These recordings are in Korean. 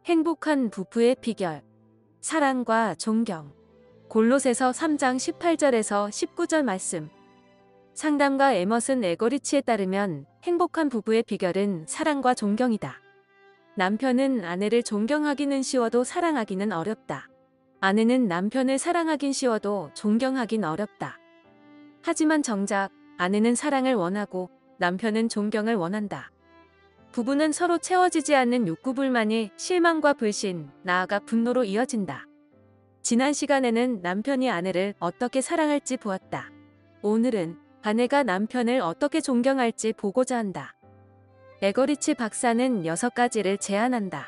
행복한 부부의 비결. 사랑과 존경. 골로새서 3장 18절에서 19절 말씀. 상담가 에머슨 에거리치에 따르면 행복한 부부의 비결은 사랑과 존경이다. 남편은 아내를 존경하기는 쉬워도 사랑하기는 어렵다. 아내는 남편을 사랑하긴 쉬워도 존경하긴 어렵다. 하지만 정작 아내는 사랑을 원하고 남편은 존경을 원한다. 부부는 서로 채워지지 않는 욕구불만이 실망과 불신, 나아가 분노로 이어진다. 지난 시간에는 남편이 아내를 어떻게 사랑할지 보았다. 오늘은 아내가 남편을 어떻게 존경할지 보고자 한다. 에거리치 박사는 6가지를 제안한다.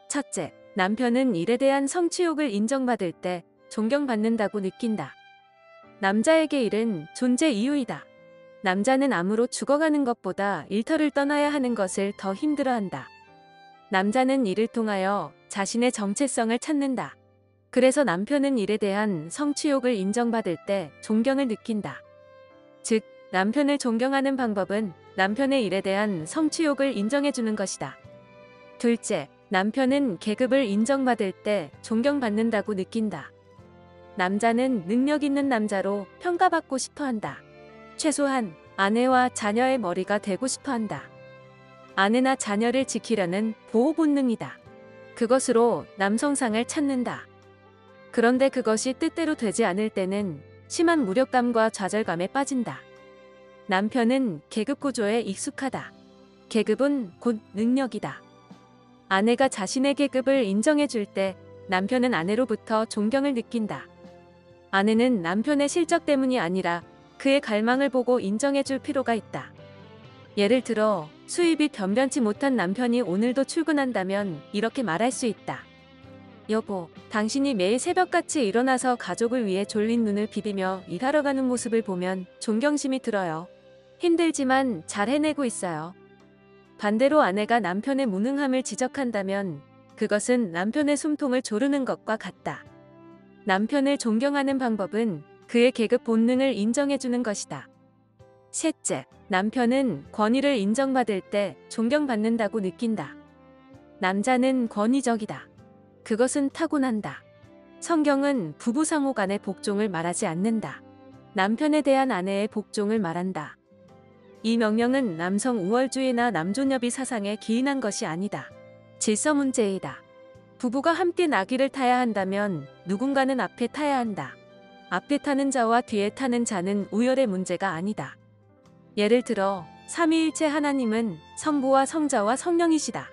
첫째, 남편은 일에 대한 성취욕을 인정받을 때 존경받는다고 느낀다. 남자에게 일은 존재 이유이다. 남자는 암으로 죽어가는 것보다 일터를 떠나야 하는 것을 더 힘들어한다. 남자는 일을 통하여 자신의 정체성을 찾는다. 그래서 남편은 일에 대한 성취욕을 인정받을 때 존경을 느낀다. 즉, 남편을 존경하는 방법은 남편의 일에 대한 성취욕을 인정해주는 것이다. 둘째, 남편은 계급을 인정받을 때 존경받는다고 느낀다. 남자는 능력 있는 남자로 평가받고 싶어한다. 최소한 아내와 자녀의 머리가 되고 싶어한다. 아내나 자녀를 지키려는 보호 본능이다. 그것으로 남성상을 찾는다. 그런데 그것이 뜻대로 되지 않을 때는 심한 무력감과 좌절감에 빠진다. 남편은 계급 구조에 익숙하다. 계급은 곧 능력이다. 아내가 자신의 계급을 인정해 줄 때 남편은 아내로부터 존경을 느낀다. 아내는 남편의 실적 때문이 아니라 그의 갈망을 보고 인정해 줄 필요가 있다. 예를 들어 수입이 변변치 못한 남편이 오늘도 출근한다면 이렇게 말할 수 있다. 여보, 당신이 매일 새벽같이 일어나서 가족을 위해 졸린 눈을 비비며 일하러 가는 모습을 보면 존경심이 들어요. 힘들지만 잘 해내고 있어요. 반대로 아내가 남편의 무능함을 지적한다면 그것은 남편의 숨통을 조르는 것과 같다. 남편을 존경하는 방법은 그의 계급 본능을 인정해주는 것이다. 셋째, 남편은 권위를 인정받을 때 존경받는다고 느낀다. 남자는 권위적이다. 그것은 타고난다. 성경은 부부상호 간의 복종을 말하지 않는다. 남편에 대한 아내의 복종을 말한다. 이 명령은 남성 우월주의나 남존여비 사상에 기인한 것이 아니다. 질서 문제이다. 부부가 함께 나귀를 타야 한다면 누군가는 앞에 타야 한다. 앞에 타는 자와 뒤에 타는 자는 우열의 문제가 아니다. 예를 들어 삼위일체 하나님은 성부와 성자와 성령이시다.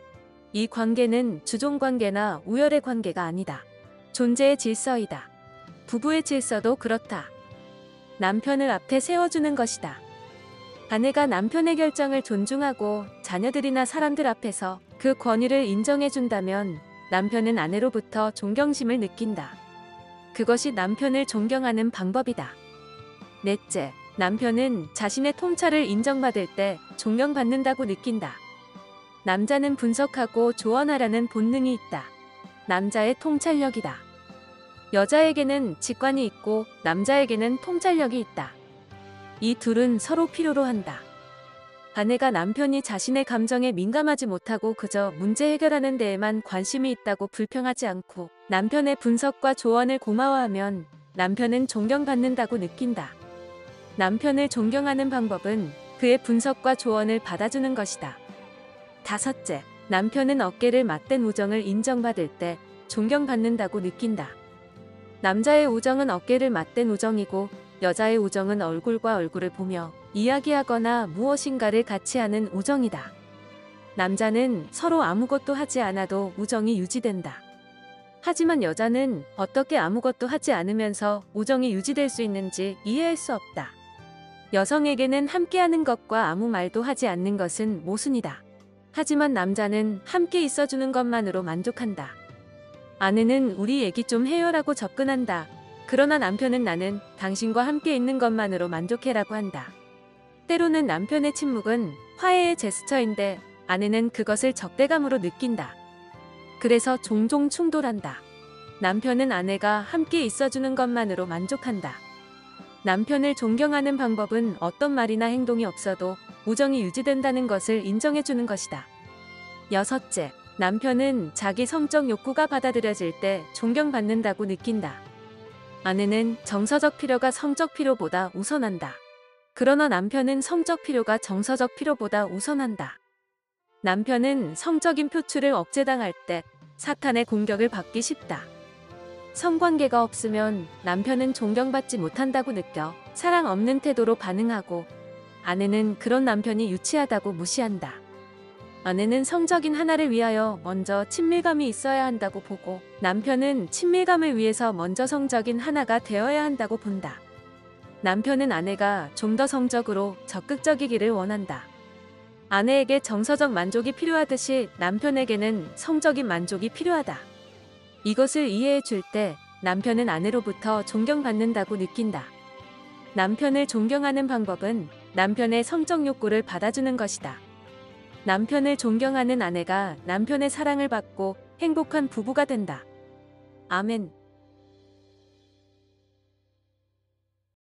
이 관계는 주종관계나 우열의 관계가 아니다. 존재의 질서이다. 부부의 질서도 그렇다. 남편을 앞에 세워주는 것이다. 아내가 남편의 결정을 존중하고 자녀들이나 사람들 앞에서 그 권위를 인정해준다면 남편은 아내로부터 존경심을 느낀다. 그것이 남편을 존경하는 방법이다. 넷째, 남편은 자신의 통찰을 인정받을 때 존경받는다고 느낀다. 남자는 분석하고 조언하려는 본능이 있다. 남자의 통찰력이다. 여자에게는 직관이 있고 남자에게는 통찰력이 있다. 이 둘은 서로 필요로 한다. 아내가 남편이 자신의 감정에 민감하지 못하고 그저 문제 해결하는 데에만 관심이 있다고 불평하지 않고 남편의 분석과 조언을 고마워하면 남편은 존경받는다고 느낀다. 남편을 존경하는 방법은 그의 분석과 조언을 받아주는 것이다. 다섯째, 남편은 어깨를 맞댄 우정을 인정받을 때 존경받는다고 느낀다. 남자의 우정은 어깨를 맞댄 우정이고 여자의 우정은 얼굴과 얼굴을 보며 이야기하거나 무엇인가를 같이 하는 우정이다. 남자는 서로 아무것도 하지 않아도 우정이 유지된다. 하지만 여자는 어떻게 아무것도 하지 않으면서 우정이 유지될 수 있는지 이해할 수 없다. 여성에게는 함께하는 것과 아무 말도 하지 않는 것은 모순이다. 하지만 남자는 함께 있어주는 것만으로 만족한다. 아내는 우리 얘기 좀 해요라고 접근한다. 그러나 남편은 나는 당신과 함께 있는 것만으로 만족해라고 한다. 때로는 남편의 침묵은 화해의 제스처인데 아내는 그것을 적대감으로 느낀다. 그래서 종종 충돌한다. 남편은 아내가 함께 있어주는 것만으로 만족한다. 남편을 존경하는 방법은 어떤 말이나 행동이 없어도 우정이 유지된다는 것을 인정해주는 것이다. 여섯째, 남편은 자기 성적 욕구가 받아들여질 때 존경받는다고 느낀다. 아내는 정서적 필요가 성적 필요보다 우선한다. 그러나 남편은 성적 필요가 정서적 필요보다 우선한다. 남편은 성적인 표출을 억제당할 때 사탄의 공격을 받기 쉽다. 성관계가 없으면 남편은 존경받지 못한다고 느껴 사랑 없는 태도로 반응하고, 아내는 그런 남편이 유치하다고 무시한다. 아내는 성적인 하나를 위하여 먼저 친밀감이 있어야 한다고 보고, 남편은 친밀감을 위해서 먼저 성적인 하나가 되어야 한다고 본다. 남편은 아내가 좀 더 성적으로 적극적이기를 원한다. 아내에게 정서적 만족이 필요하듯이 남편에게는 성적인 만족이 필요하다. 이것을 이해해 줄 때 남편은 아내로부터 존경받는다고 느낀다. 남편을 존경하는 방법은 남편의 성적 욕구를 받아주는 것이다. 남편을 존경하는 아내가 남편의 사랑을 받고 행복한 부부가 된다. 아멘.